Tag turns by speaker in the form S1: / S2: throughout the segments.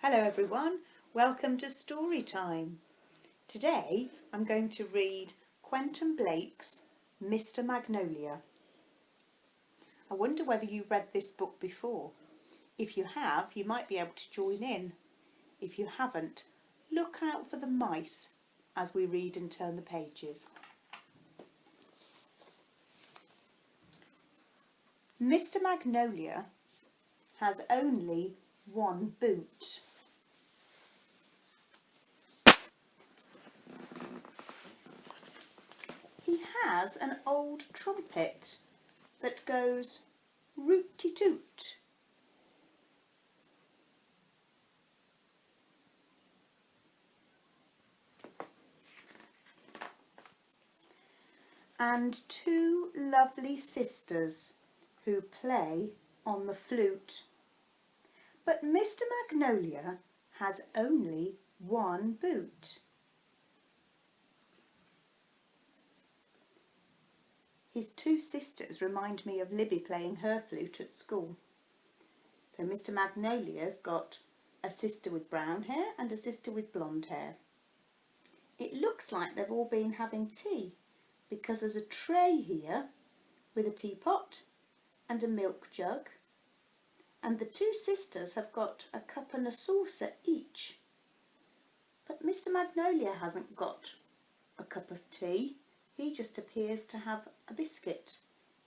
S1: Hello everyone, welcome to Story Time. Today I'm going to read Quentin Blake's Mister Magnolia. I wonder whether you've read this book before. If you have, you might be able to join in. If you haven't, look out for the mice as we read and turn the pages. Mister Magnolia has only one boot. He has an old trumpet that goes root-ti-toot. And two lovely sisters who play on the flute. But Mister Magnolia has only one boot. His two sisters remind me of Libby playing her flute at school. So Mister Magnolia's got a sister with brown hair and a sister with blonde hair. It looks like they've all been having tea because there's a tray here with a teapot and a milk jug, and the two sisters have got a cup and a saucer each. But Mister Magnolia hasn't got a cup of tea. He just appears to have a biscuit,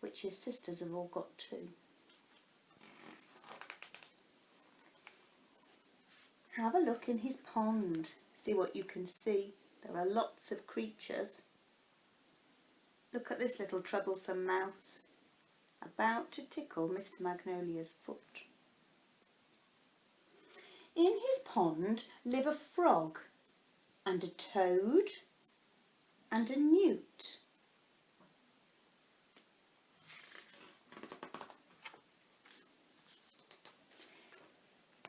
S1: which his sisters have all got too. Have a look in his pond, see what you can see. There are lots of creatures. Look at this little troublesome mouse, about to tickle Mister Magnolia's foot. In his pond live a frog and a toad and a newt.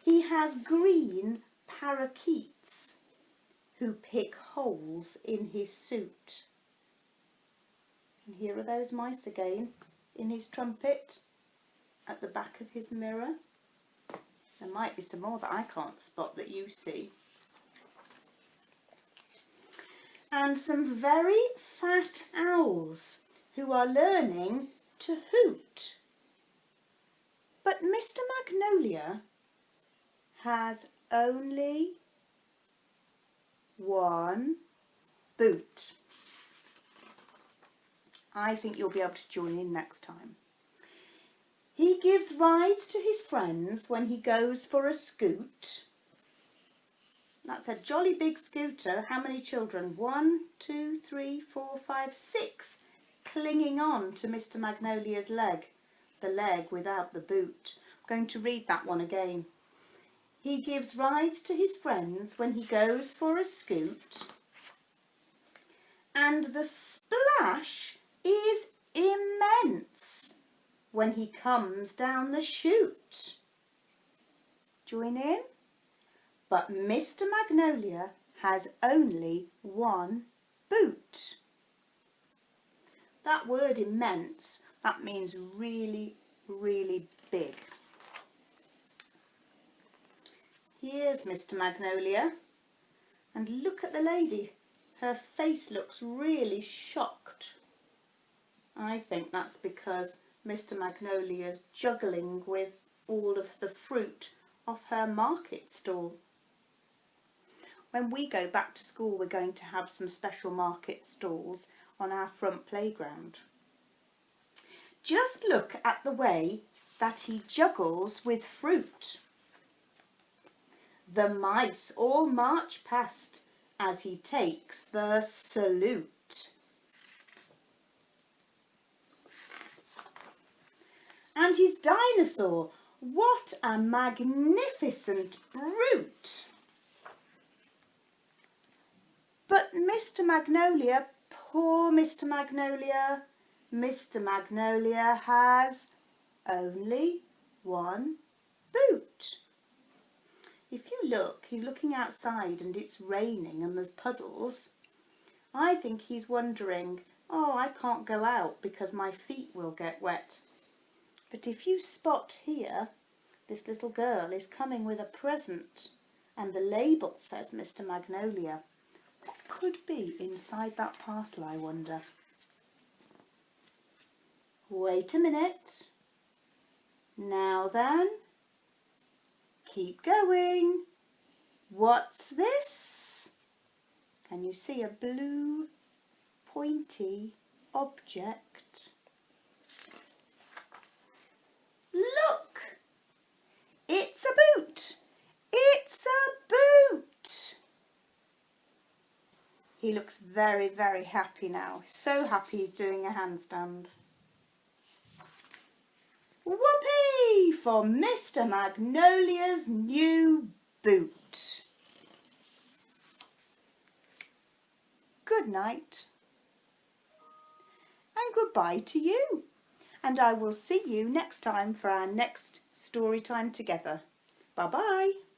S1: He has green parakeets who pick holes in his suit. And here are those mice again in his trumpet at the back of his mirror. There might be some more that I can't spot that you see. And some very fat owls who are learning to hoot. But Mister Magnolia has only one boot. I think you'll be able to join in next time. He gives rides to his friends when he goes for a scoot. That's a jolly big scooter. How many children? 1, 2, 3, 4, 5, 6 clinging on to Mister Magnolia's leg. The leg without the boot. I'm going to read that one again. He gives rides to his friends when he goes for a scoot. And the splash is immense when he comes down the chute. Join in? But Mister Magnolia has only one boot. That word immense, that means really, really big. Here's Mister Magnolia, and look at the lady. Her face looks really shocked. I think that's because Mister Magnolia's juggling with all of the fruit off her market stall. When we go back to school, we're going to have some special market stalls on our front playground. Just look at the way that he juggles with fruit. The mice all march past as he takes the salute. And his dinosaur, what a magnificent brute! But Mister Magnolia, poor Mister Magnolia has only one boot. If you look, he's looking outside and it's raining and there's puddles. I think he's wondering, oh, I can't go out because my feet will get wet. But if you spot here, this little girl is coming with a present And the label says Mister Magnolia. What could be inside that parcel, I wonder? Wait a minute. Now then. Keep going. What's this? Can you see a blue pointy object? Look! It's a boot! It's a boot! He looks very, very happy now. So happy he's doing a handstand. Whoopee for Mister Magnolia's new boot. Good night. And goodbye to you. And I will see you next time for our next story time together. Bye-bye.